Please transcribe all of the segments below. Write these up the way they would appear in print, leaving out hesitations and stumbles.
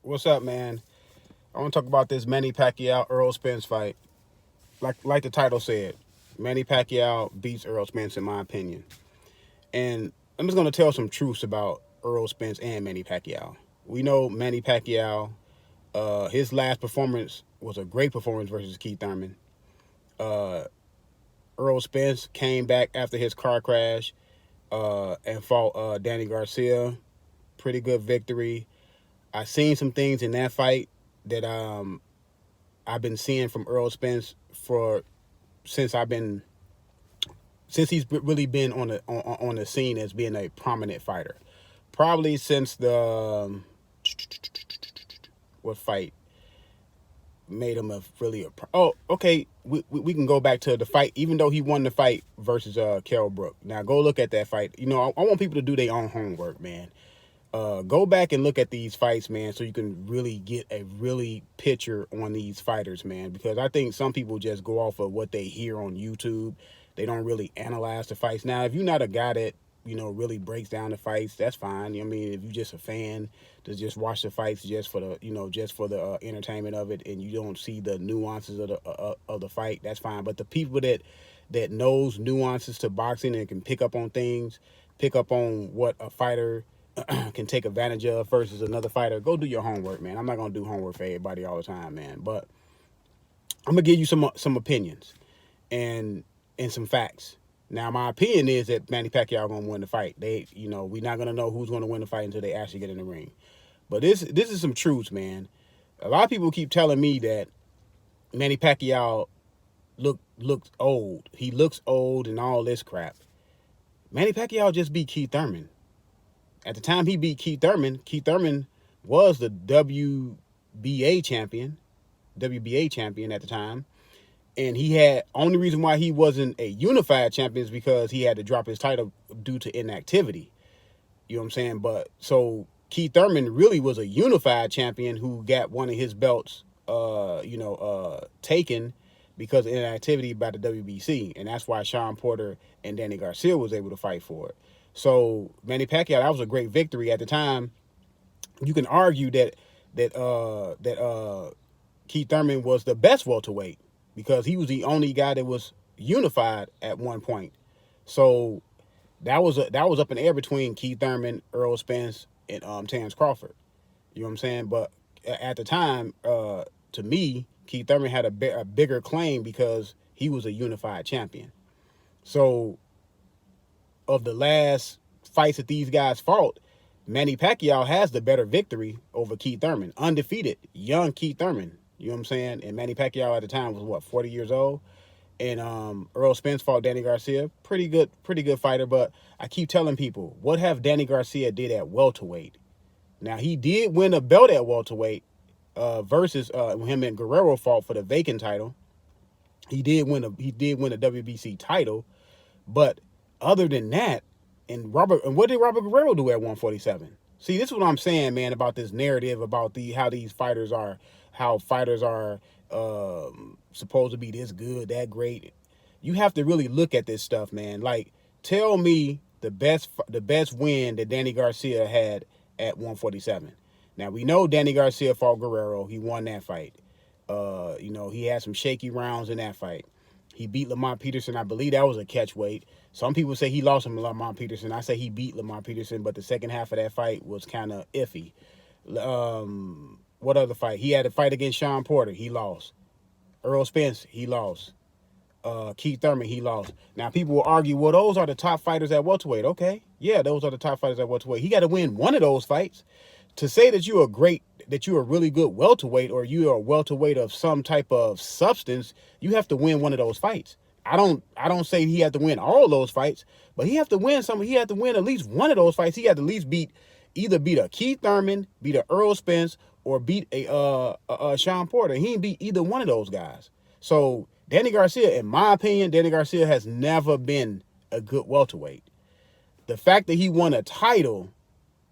What's up, man? I want to talk about this Manny Pacquiao Errol Spence fight. Like the title said, Manny Pacquiao beats Errol Spence in my opinion. And I'm just gonna tell some truths about Errol Spence and Manny Pacquiao. We know Manny Pacquiao. His last performance was a great performance versus Keith Thurman. Uh, Errol Spence came back after his car crash and fought Danny Garcia. Pretty good victory. I seen some things in that fight that I've been seeing from Errol Spence for since I've been since he's really been on the scene as being a prominent fighter. Probably since the what fight made him a really a oh okay we can go back to the fight, even though he won the fight versus Kell Brook. Now go look at that fight. I want people to do their own homework, man. Go back and look at these fights, man, so you can really get a really picture on these fighters, man, because I think some people just go off of what they hear on YouTube. They don't really analyze the fights. Now, if you're not a guy that, really breaks down the fights, that's fine. I mean, if you're just a fan to just watch the fights just for the, entertainment of it, and you don't see the nuances of the fight, that's fine. But the people that knows nuances to boxing and can pick up on things, pick up on what a fighter can take advantage of versus another fighter, go do your homework, man. I'm not gonna do homework for everybody all the time, man, but I'm gonna give you some opinions and some facts. Now, my opinion is that Manny Pacquiao gonna win the fight. We're not gonna know who's gonna win the fight until they actually get in the ring. But this is some truths, man. A lot of people keep telling me that Manny Pacquiao looks old. He looks old and all this crap. Manny Pacquiao just beat Keith Thurman. At the time he beat Keith Thurman was the WBA champion at the time. And he had, only reason why he wasn't a unified champion is because he had to drop his title due to inactivity. You know what I'm saying? But so Keith Thurman really was a unified champion who got one of his belts, taken because of inactivity by the WBC. And that's why Sean Porter and Danny Garcia was able to fight for it. So Manny Pacquiao, that was a great victory at the time. You can argue that Keith Thurman was the best welterweight because he was the only guy that was unified at one point. So that was up in the air between Keith Thurman, Errol Spence, and Terrence Crawford. You know what I'm saying? But at the time, to me, Keith Thurman had a bigger claim because he was a unified champion. So of the last fights that these guys fought, Manny Pacquiao has the better victory over Keith Thurman. Undefeated, young Keith Thurman. You know what I'm saying? And Manny Pacquiao at the time was 40 years old. And Errol Spence fought Danny Garcia. Pretty good fighter. But I keep telling people, what have Danny Garcia did at welterweight? Now, he did win a belt at welterweight versus him and Guerrero fought for the vacant title. He did win a WBC title. But other than that, and what did Robert Guerrero do at 147? See, this is what I'm saying, man, about this narrative about how these fighters are, how fighters are supposed to be this good, that great. You have to really look at this stuff, man. Like, tell me the best win that Danny Garcia had at 147. Now, we know Danny Garcia fought Guerrero. He won that fight. He had some shaky rounds in that fight. He beat Lamont Peterson. I believe that was a catch weight. Some people say he lost him to Lamont Peterson. I say he beat Lamont Peterson, but the second half of that fight was kind of iffy. What other fight? He had a fight against Sean Porter. He lost. Errol Spence, he lost. Keith Thurman, he lost. Now, people will argue, well, those are the top fighters at welterweight. Okay, yeah, those are the top fighters at welterweight. He got to win one of those fights. To say that you're a really good welterweight, or you are a welterweight of some type of substance, you have to win one of those fights. I don't say he had to win all those fights, but he had to win some. He had to win at least one of those fights. He had to at least beat a Keith Thurman, beat a Errol Spence, or beat a Sean Porter. He didn't beat either one of those guys. So Danny Garcia, in my opinion, has never been a good welterweight. The fact that he won a title,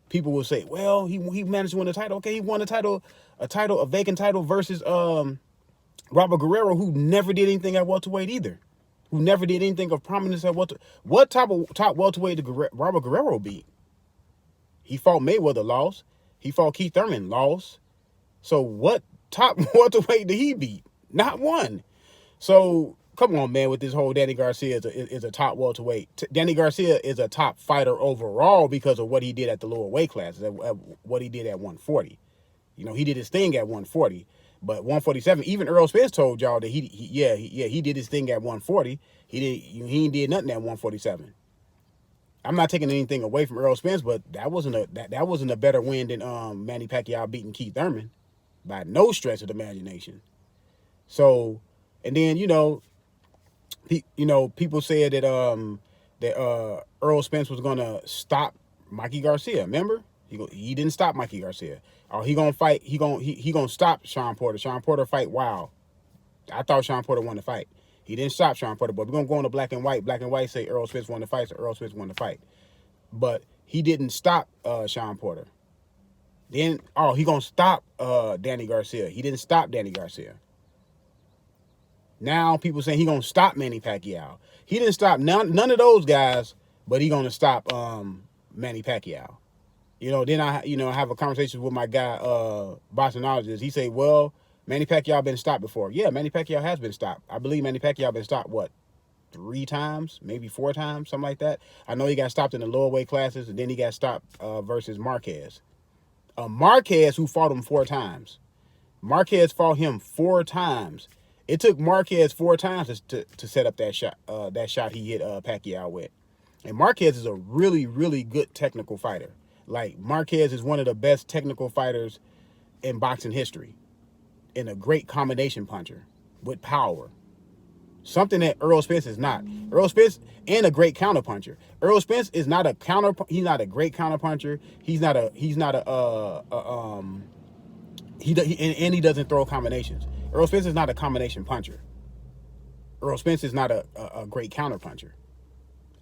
people will say, well, he managed to win a title. Okay, he won a vacant title versus Robert Guerrero, who never did anything at welterweight either. Who never did anything of prominence at welterweight. What top welterweight did Robert Guerrero beat? He fought Mayweather, lost. He fought Keith Thurman, lost. So what top welterweight did he beat? Not one. So come on, man, with this whole Danny Garcia is a top welterweight. Danny Garcia is a top fighter overall because of what he did at the lower weight classes, at what he did at 140. You know, he did his thing at 140, but 147. Even Errol Spence told y'all that he did his thing at 140. He did nothing at 147. I'm not taking anything away from Errol Spence, but that wasn't a better win than Manny Pacquiao beating Keith Thurman by no stretch of the imagination. So, and then people said that Errol Spence was gonna stop Mikey Garcia. Remember, he didn't stop Mikey Garcia. Oh, he gonna fight. He gonna stop Sean Porter. Sean Porter fight. Wow, I thought Sean Porter won the fight. He didn't stop Sean Porter, but we're gonna go on to black and white. Black and white say Errol Spence won the fight, so Errol Spence won the fight. But he didn't stop Sean Porter. Then he gonna stop Danny Garcia. He didn't stop Danny Garcia. Now people saying he gonna stop Manny Pacquiao. He didn't stop none of those guys, but he gonna stop Manny Pacquiao. Then I have a conversation with my guy, boxologist. He say, well, Manny Pacquiao been stopped before. Yeah, Manny Pacquiao has been stopped. I believe Manny Pacquiao been stopped, 3 times, maybe 4 times, something like that. I know he got stopped in the lower weight classes, and then he got stopped versus Marquez. Marquez, who fought him 4 times. Marquez fought him 4 times. It took Marquez 4 times to set up that shot he hit Pacquiao with. And Marquez is a really, really good technical fighter. Like, Marquez is one of the best technical fighters in boxing history. And a great combination puncher with power. Something that Errol Spence is not. Errol Spence and a great counter puncher. Errol Spence is not a he's not a great counter puncher. He doesn't throw combinations. Errol Spence is not a combination puncher. Errol Spence is not a great counter puncher.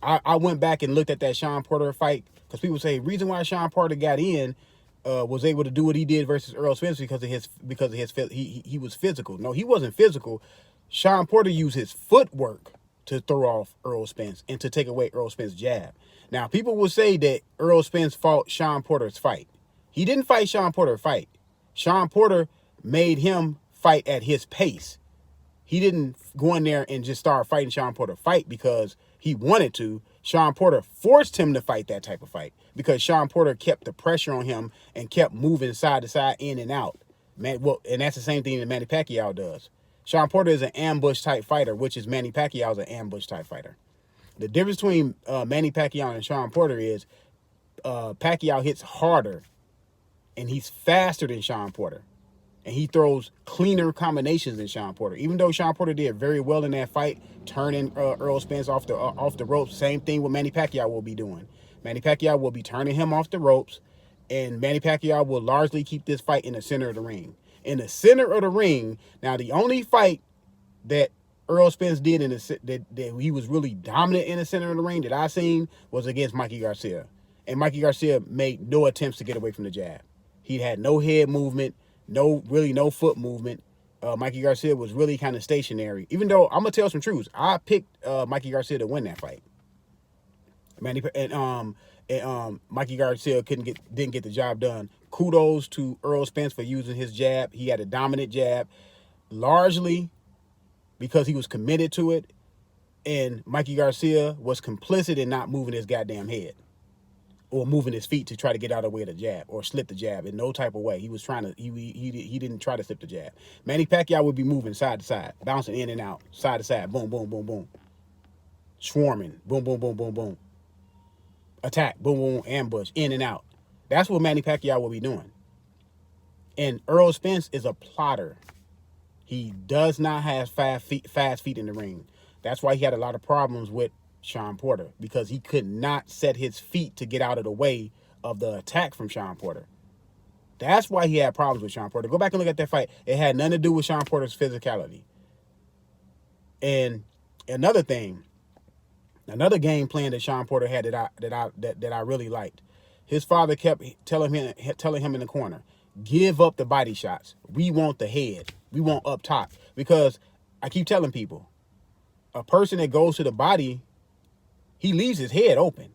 I went back and looked at that Sean Porter fight because people say reason why Sean Porter got in was able to do what he did versus Errol Spence because he was physical. No, he wasn't physical. Sean Porter used his footwork to throw off Errol Spence and to take away Errol Spence's jab. Now, people will say that Errol Spence fought Sean Porter's fight. He didn't fight Sean Porter's fight. Sean Porter made him fight at his pace. He didn't go in there and just start fighting Sean Porter fight because he wanted to. Sean Porter forced him to fight that type of fight because Sean Porter kept the pressure on him and kept moving side to side, in and out. And that's the same thing that Manny Pacquiao does. Sean Porter is an ambush type fighter, which is Manny Pacquiao is an ambush type fighter. The difference between Manny Pacquiao and Sean Porter is Pacquiao hits harder and he's faster than Sean Porter. And he throws cleaner combinations than Sean Porter. Even though Sean Porter did very well in that fight, turning Errol Spence off the ropes. Same thing what Manny Pacquiao will be doing. Manny Pacquiao will be turning him off the ropes, and Manny Pacquiao will largely keep this fight in the center of the ring. In the center of the ring, now the only fight that Errol Spence did that he was really dominant in the center of the ring that I seen was against Mikey Garcia. And Mikey Garcia made no attempts to get away from the jab. He had no head movement. No foot movement. Mikey Garcia was really kind of stationary. Even though I'm gonna tell some truths, I picked Mikey Garcia to win that fight. Mikey Garcia didn't get the job done. Kudos to Errol Spence for using his jab. He had a dominant jab, largely because he was committed to it, and Mikey Garcia was complicit in not moving his goddamn head or moving his feet to try to get out of the way of the jab or slip the jab in no type of way. He was trying to, he didn't try to slip the jab. Manny Pacquiao would be moving side to side, bouncing in and out, side to side, boom, boom, boom, boom. Swarming, boom, boom, boom, boom, boom. Attack, boom, boom, ambush, in and out. That's what Manny Pacquiao will be doing. And Errol Spence is a plotter. He does not have fast feet in the ring. That's why he had a lot of problems with Sean Porter, because he could not set his feet to get out of the way of the attack from Sean Porter. That's why he had problems with Sean Porter. Go back and look at that fight. It had nothing to do with Sean Porter's physicality. And another thing, another game plan that Sean Porter had that I really liked. His father kept telling him in the corner, give up the body shots. We want the head. We want up top. Because I keep telling people, a person that goes to the body, he leaves his head open.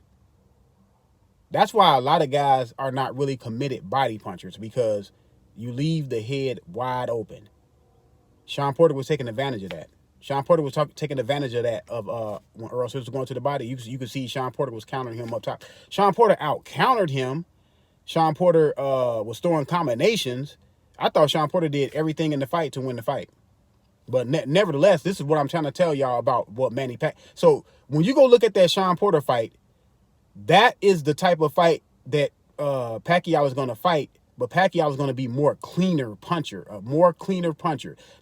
That's why a lot of guys are not really committed body punchers, because You leave the head wide open. Sean Porter was taking advantage of that. Sean Porter was taking advantage of that when Errol Spence was going to the body. You could see Sean Porter was countering him up top. Sean Porter out countered him. Sean Porter was throwing combinations. I thought Sean Porter did everything in the fight to win the fight. But nevertheless, this is what I'm trying to tell y'all about what Manny Pacquiao. So when you go look at that Sean Porter fight, that is the type of fight that Pacquiao is going to fight. But Pacquiao is going to be more cleaner puncher.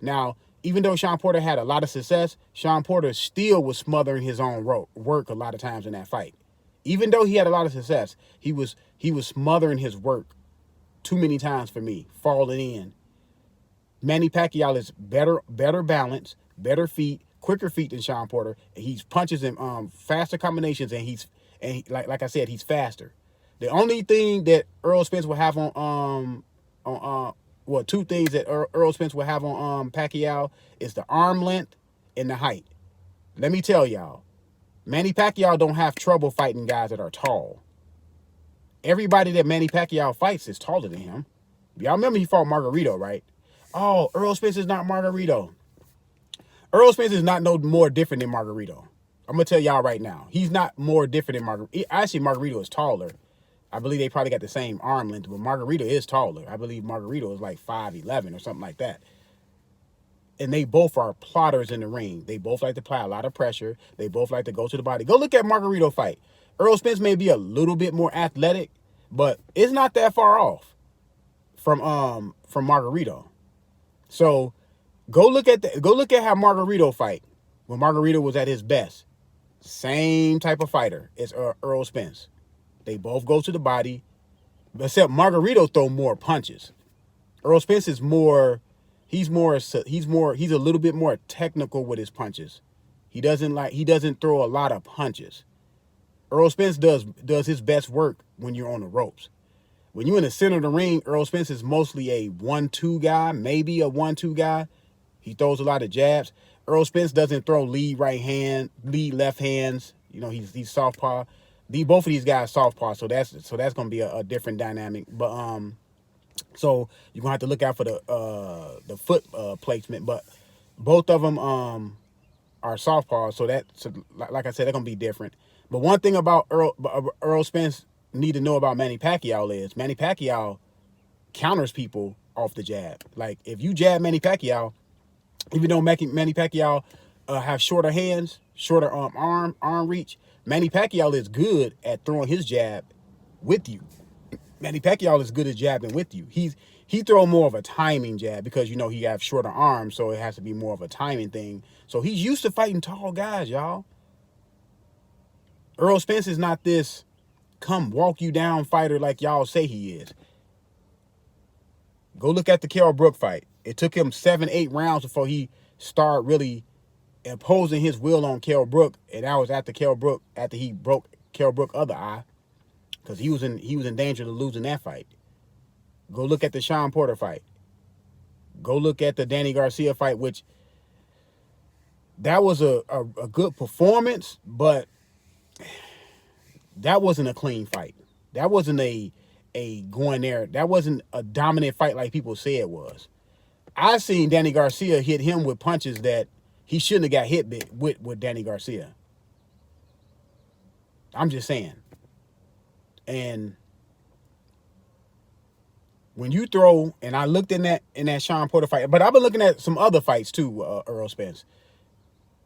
Now, even though Sean Porter had a lot of success, Sean Porter still was smothering his own work a lot of times in that fight. Even though he had a lot of success, he was smothering his work too many times for me, falling in. Manny Pacquiao is better balance, better feet, quicker feet than Sean Porter. He's punches in faster combinations, and like I said, he's faster. The only thing that Errol Spence will have two things that Errol Spence will have on Pacquiao is the arm length and the height. Let me tell y'all, Manny Pacquiao don't have trouble fighting guys that are tall. Everybody that Manny Pacquiao fights is taller than him. Y'all remember he fought Margarito, right? Oh, Errol Spence is not Margarito. Errol Spence is not no more different than Margarito. I'm going to tell y'all right now. He's not more different than Margarito. Actually, Margarito is taller. I believe they probably got the same arm length, but Margarito is taller. I believe Margarito is like 5'11" or something like that. And they both are plotters in the ring. They both like to apply a lot of pressure. They both like to go to the body. Go look at Margarito fight. Errol Spence may be a little bit more athletic, but it's not that far off from Margarito. So go look at how Margarito fight when Margarito was at his best. Same type of fighter as Errol Spence. They both go to the body, except Margarito throw more punches. Errol Spence is he's a little bit more technical with his punches. He doesn't throw a lot of punches. Errol Spence does his best work when you're on the ropes. When you're in the center of the ring, Errol Spence is mostly a 1-2 guy, maybe a 1-2 guy. He throws a lot of jabs. Errol Spence doesn't throw lead right hand, lead left hands. You know, he's southpaw. Both of these guys southpaw, so that's gonna be a different dynamic. But so you're gonna have to look out for the foot placement. But both of them are southpaw, so like I said, they're gonna be different. But one thing about Errol Spence need to know about Manny Pacquiao is Manny Pacquiao counters people off the jab. Like if you jab Manny Pacquiao, even though Manny Pacquiao have shorter hands, shorter arm reach, Manny Pacquiao is good at throwing his jab with you. Manny Pacquiao is good at jabbing with you. He throw more of a timing jab because you know he have shorter arms, so it has to be more of a timing thing. So he's used to fighting tall guys, y'all. Errol Spence is not this come walk you down fighter like y'all say he is. Go look at the Kell Brook fight. It took him 7-8 rounds before he started really imposing his will on Kell Brook, and that was after he broke Kell Brook other eye, because he was in danger of losing that fight. Go look at the Sean Porter fight. Go look at the Danny Garcia fight, which that was a good performance, but that wasn't a clean fight. That wasn't a going there. That wasn't a dominant fight like people say it was. I seen Danny Garcia hit him with punches that he shouldn't have got hit with Danny Garcia. I'm just saying. And when you throw, and I looked in that Sean Porter fight, but I've been looking at some other fights too, Errol Spence.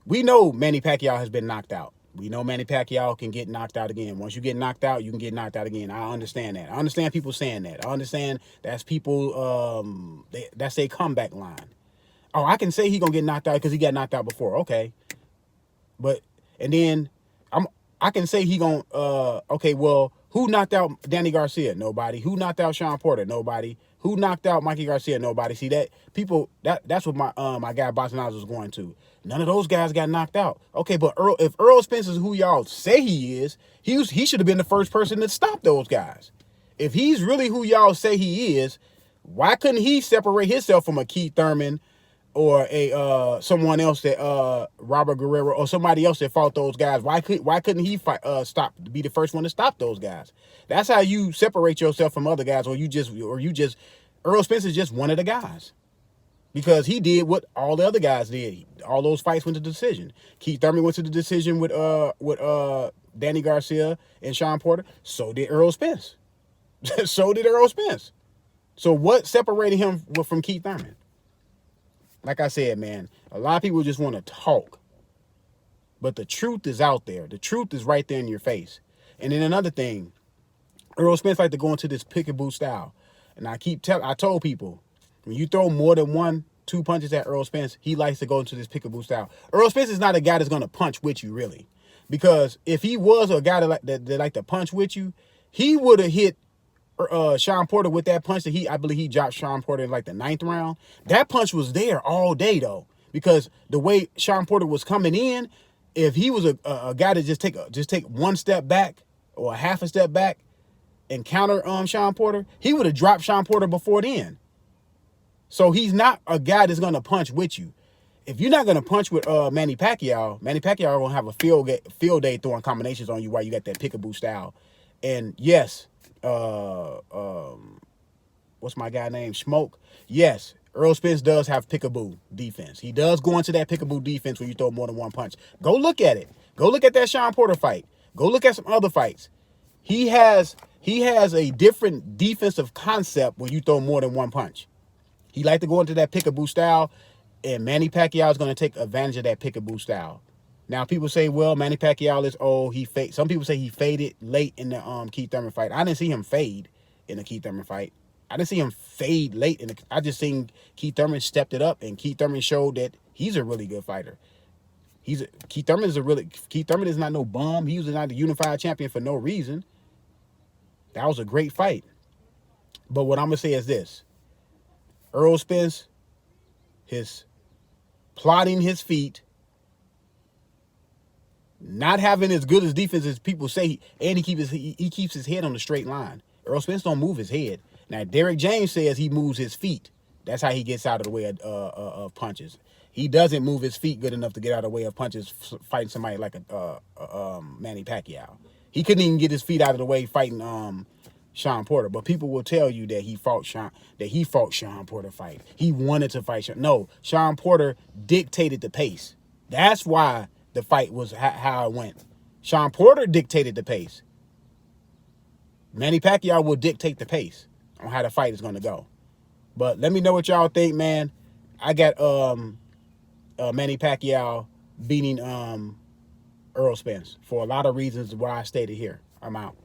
We know Manny Pacquiao has been knocked out. We know Manny Pacquiao can get knocked out again. Once you get knocked out, you can get knocked out again. I understand that. I understand people saying that. I understand that's people, that's a comeback line. Oh, I can say he gonna get knocked out because he got knocked out before. Okay. But, and then I can say he gonna, okay, well, who knocked out Danny Garcia? Nobody. Who knocked out Sean Porter? Nobody. Who knocked out Mikey Garcia? Nobody. See that people, that's what my guy Bostonaz was going to. None of those guys got knocked out. Okay, but if Errol Spence is who y'all say he is, he should have been the first person to stop those guys. If he's really who y'all say he is, why couldn't he separate himself from a Keith Thurman or a someone else that Robert Guerrero or somebody else that fought those guys? Why couldn't he be the first one to stop those guys? That's how you separate yourself from other guys, or you just Errol Spence is just one of the guys. Because he did what all the other guys did. All those fights went to the decision. Keith Thurman went to the decision with Danny Garcia and Sean Porter. So did Errol Spence. So did Errol Spence. So what separated him from Keith Thurman? Like I said, man, a lot of people just want to talk. But the truth is out there. The truth is right there in your face. And then another thing, Errol Spence like to go into this pick-and-boot style. And I told people, when you throw more than 2 punches at Errol Spence, he likes to go into this pick-and-boot style. Errol Spence is not a guy that's going to punch with you, really. Because if he was a guy that like to punch with you, he would have hit Sean Porter with that punch that I believe he dropped Sean Porter in like the 9th round. That punch was there all day, though. Because the way Sean Porter was coming in, if he was a guy to just take one step back or a half a step back and counter Sean Porter, he would have dropped Sean Porter before then. So he's not a guy that's going to punch with you. If you're not going to punch with Manny Pacquiao will have a field day throwing combinations on you while you got that pick-a-boo style. And yes, what's my guy name? Smoke. Yes, Errol Spence does have pick-a-boo defense. He does go into that pick-a-boo defense when you throw more than one punch. Go look at it. Go look at that Sean Porter fight. Go look at some other fights. He has a different defensive concept when you throw more than one punch. He like to go into that pick-a-boo style, and Manny Pacquiao is going to take advantage of that pick-a-boo style. Now, people say, well, Manny Pacquiao is old. Some people say he faded late in the Keith Thurman fight. I didn't see him fade in the Keith Thurman fight. I didn't see him fade late. I just seen Keith Thurman stepped it up, and Keith Thurman showed that he's a really good fighter. Keith Thurman is not no bum. He was not the unified champion for no reason. That was a great fight. But what I'm going to say is this. Errol Spence, his plotting his feet, not having as good as defense as people say, and he keeps his head on the straight line. Errol Spence don't move his head. Now, Derek James says he moves his feet. That's how he gets out of the way of punches. He doesn't move his feet good enough to get out of the way of punches fighting somebody like Manny Pacquiao. He couldn't even get his feet out of the way fighting Sean Porter, but people will tell you that he fought Sean Porter fight. He wanted to fight Sean. No, Sean Porter dictated the pace. That's why the fight was how it went. Sean Porter dictated the pace. Manny Pacquiao will dictate the pace on how the fight is going to go. But let me know what y'all think, man. I got Manny Pacquiao beating Errol Spence for a lot of reasons why I stated here. I'm out.